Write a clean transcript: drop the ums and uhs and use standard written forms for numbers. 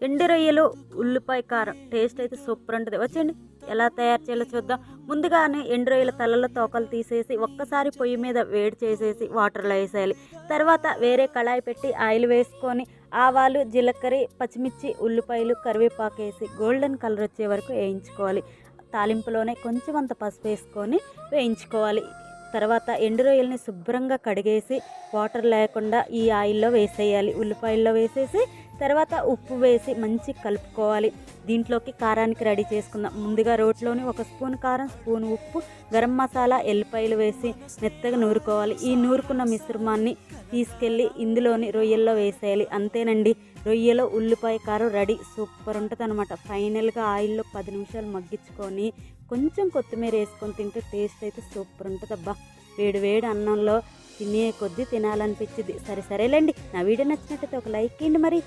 ఎండు రొయ్యలు ఉల్లిపాయ కారం టేస్ట్ అయితే సూపర్ ఉంటుంది. వచ్చండి ఎలా తయారు చేయాలో చూద్దాం. ముందుగానే ఎండు రొయ్యల తలలో తోకలు తీసేసి ఒక్కసారి పొయ్యి మీద వేడి చేసేసి వాటర్లో వేసేయాలి. తర్వాత వేరే కళాయి పెట్టి ఆయిల్ వేసుకొని ఆవాలు, జీలకర్ర, పచ్చిమిర్చి, ఉల్లిపాయలు, కరివేపాకు వేసి గోల్డెన్ కలర్ వచ్చే వరకు వేయించుకోవాలి. తాలింపులోనే కొంచెం అంత పసుపు వేసుకొని వేయించుకోవాలి. తర్వాత ఎండు రొయ్యల్ని శుభ్రంగా కడిగేసి వాటర్ లేకుండా ఈ ఆయిల్లో వేసేయాలి. ఉల్లిపాయల్లో వేసేసి తర్వాత ఉప్పు వేసి మంచి కలుపుకోవాలి. దీంట్లోకి కారానికి రెడీ చేసుకుందాం. ముందుగా రోట్లోని 1 స్పూన్ కారం, స్పూన్ ఉప్పు, గరం మసాలా, ఎల్లిపాయలు వేసి మెత్తగా నూరుకోవాలి. ఈ నూరుకున్న మిశ్రమాన్ని తీసుకెళ్ళి ఇందులోని రొయ్యల్లో వేసేయాలి. అంతేనండి, రొయ్యలో ఉల్లిపాయ కారం రెడీ. సూపర్ ఉంటుంది అనమాట. ఫైనల్గా ఆయిల్లో 10 నిమిషాలు మగ్గించుకొని కొంచెం కొత్తిమీర వేసుకొని తింటే టేస్ట్ అయితే సూపర్ ఉంటుంది. అబ్బా, వేడి వేడి అన్నంలో తినే కొద్దీ తినాలనిపించింది. సరేలేండి, నా వీడియో నచ్చినట్టయితే ఒక లైక్ ఇవ్వండి మరి.